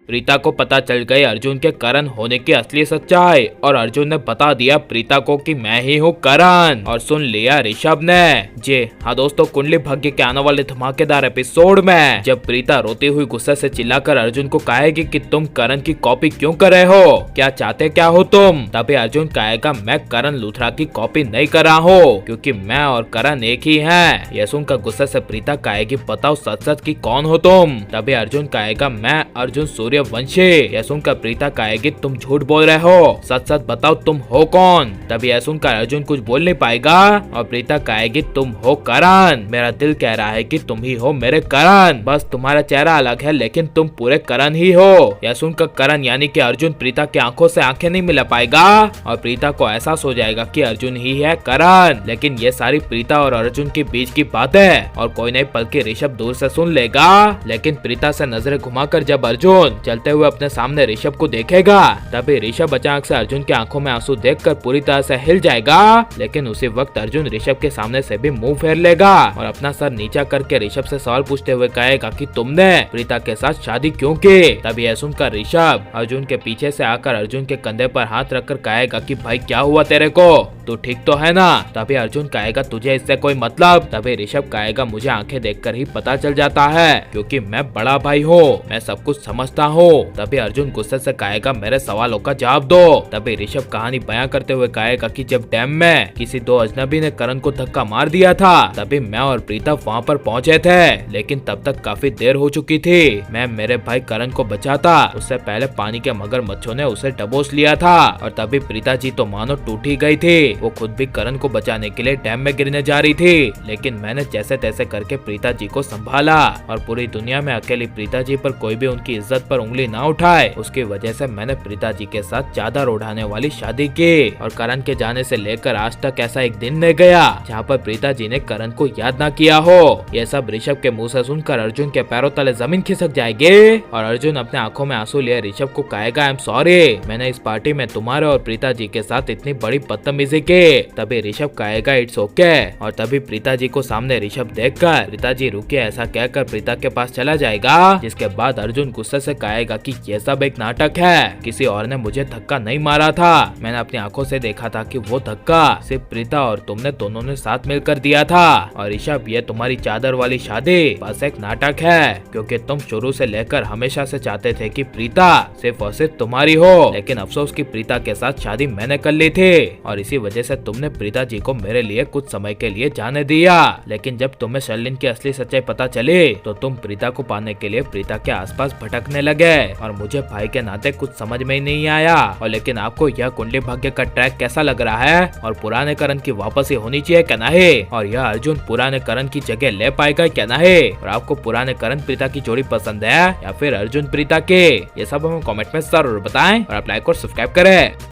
प्रीता को पता चल गई अर्जुन के करण होने की असली सच्चाई और अर्जुन ने बता दिया प्रीता को कि मैं ही हूँ करण। और सुन लिया ऋषभ ने। जी हाँ दोस्तों, कुंडली भाग्य के आने वाले धमाकेदार एपिसोड में जब प्रीता रोती हुई गुस्से से चिल्लाकर अर्जुन को कहेगी कि तुम करण की कॉपी क्यों कर रहे हो, क्या चाहते क्या हो तुम, तभी अर्जुन कहेगा मैं करण लूथरा की कॉपी नहीं कर रहा हूँ क्योंकि मैं और करण एक ही हैं। यह सुनकर गुस्से से प्रीता कहेगी बताओ सच सच की कौन हो तुम, तभी अर्जुन कहेगा मैं अर्जुन सूर्यवंशी। यह सुनकर प्रीता कहेगी तुम झूठ बोल रहे हो, सच सच बताओ तुम हो कौन। तभी यह सुनकर अर्जुन कुछ बोल नहीं पाएगा और प्रीता कहेगी तुम हो करण, मेरा दिल कह रहा है कि तुम ही हो मेरे करण, बस तुम्हारा चेहरा अलग है लेकिन तुम पूरे करण ही हो। यह सुनकर करण यानी कि अर्जुन प्रीता की आंखों से आंखें नहीं मिला पाएगा और प्रीता को एहसास हो जाएगा कि अर्जुन ही है करण। लेकिन ये सारी प्रीता और अर्जुन के बीच की बात है और कोई नहीं बल्कि ऋषभ दूर से सुन लेगा। लेकिन प्रीता से नजरें घुमाकर जब अर्जुन चलते हुए अपने सामने ऋषभ को देखेगा तभी ऋषभ अचानक से अर्जुन की आंखों में आंसू देखकर पूरी तरह से हिल जाएगा। लेकिन उसी वक्त अर्जुन ऋषभ के सामने से भी मुंह फेर लेगा और अपना सर नीचा करके ऋषभ से सवाल पूछते हुए कहेगा कि तुमने प्रीता के साथ शादी क्यों की। तभी यह सुनकर ऋषभ अर्जुन के पीछे से आकर अर्जुन के कंधे पर हाथ रखकर कहेगा कि भाई क्या हुआ तेरे को, तू ठीक तो है ना। तभी अर्जुन कहेगा तुझे इससे कोई मतलब। तभी ऋषभ कहेगा मुझे आंखें देखकर ही पता चल जाता है क्योंकि मैं बड़ा भाई हूँ, मैं सब कुछ समझता हूँ। तभी अर्जुन गुस्से से कहेगा मेरे सवालों का जवाब दो। तभी ऋषभ कहानी बयां करते हुए कहेगा कि जब डैम में किसी दो अजनबी ने करण को धक्का मार दिया था तभी मैं और प्रीता वहाँ पर पहुँचे थे, लेकिन तब तक काफी देर हो चुकी थी। मैं मेरे भाई करण को बचाता उससे पहले पानी के मगरमच्छों ने उसे डबोच लिया था और तभी प्रीता जी तो मानो टूट ही गई थी। वो खुद भी करण को बचाने के लिए डैम में गिरने जा रही थी, लेकिन मैंने जैसे तैसे करके प्रीता जी को संभाला और पूरी दुनिया में अकेली प्रीता जी पर कोई भी उनकी इज्जत पर उंगली ना उठाए उसकी वजह से मैंने प्रीता जी के साथ चादर उड़ाने वाली शादी की। और करण के जाने से लेकर आज तक ऐसा एक दिन नहीं गया जहाँ पर प्रीता जी ने करण को याद ना किया हो। यह सब ऋषभ के मुंह से सुनकर अर्जुन के पैरों तले जमीन खिसक जाएगी और अर्जुन अपने आंखों में आंसू लिए ऋषभ को कहेगा आई एम सॉरी, मैंने इस पार्टी में तुम्हारे और प्रीता जी के साथ इतनी बड़ी बदतमीजी की। तभी ऋषभ कहेगा इट्स ओके और तभी प्रीता जी को सामने ऋषभ देखकर प्रीता जी रुकिए ऐसा कहकर प्रीता के पास चला जाएगा। जिसके बाद अर्जुन गुस्से से कहेगा कि ये सब एक नाटक है, किसी और ने मुझे धक्का नहीं मारा था, मैंने अपनी आंखों से देखा था कि वो धक्का सिर्फ प्रीता और तुमने दोनों ने साथ मिलकर दिया था। और ऋषभ ये तुम्हारी चादर वाली शादी बस एक नाटक है क्योंकि तुम शुरू से लेकर हमेशा से चाहते थे कि प्रीता सिर्फ और सिर्फ तुम्हारी हो, लेकिन अफसोस की प्रीता के साथ शादी मैंने कर ली थी और इसी वजह से तुमने प्रीता जी को मेरे लिए कुछ समय के लिए जाने दिया। लेकिन जब तुम्हें शर्लिन की असली सच्चाई पता चली तो तुम प्रीता को पाने के लिए प्रीता के आसपास भटकने लगे और मुझे भाई के नाते कुछ समझ में ही नहीं आया। और लेकिन आपको यह कुंडली भाग्य का ट्रैक कैसा लग रहा है और पुराने करण की वापसी होनी चाहिए क्या नहीं, और यह अर्जुन पुराने करण की जगह ले पाएगा क्या नहीं, और आपको पुराने करण प्रीता की जोड़ी पसंद है या फिर अर्जुन प्रीता के, ये सब हमें कमेंट में जरूर बताएं और आप लाइक और सब्सक्राइब करें।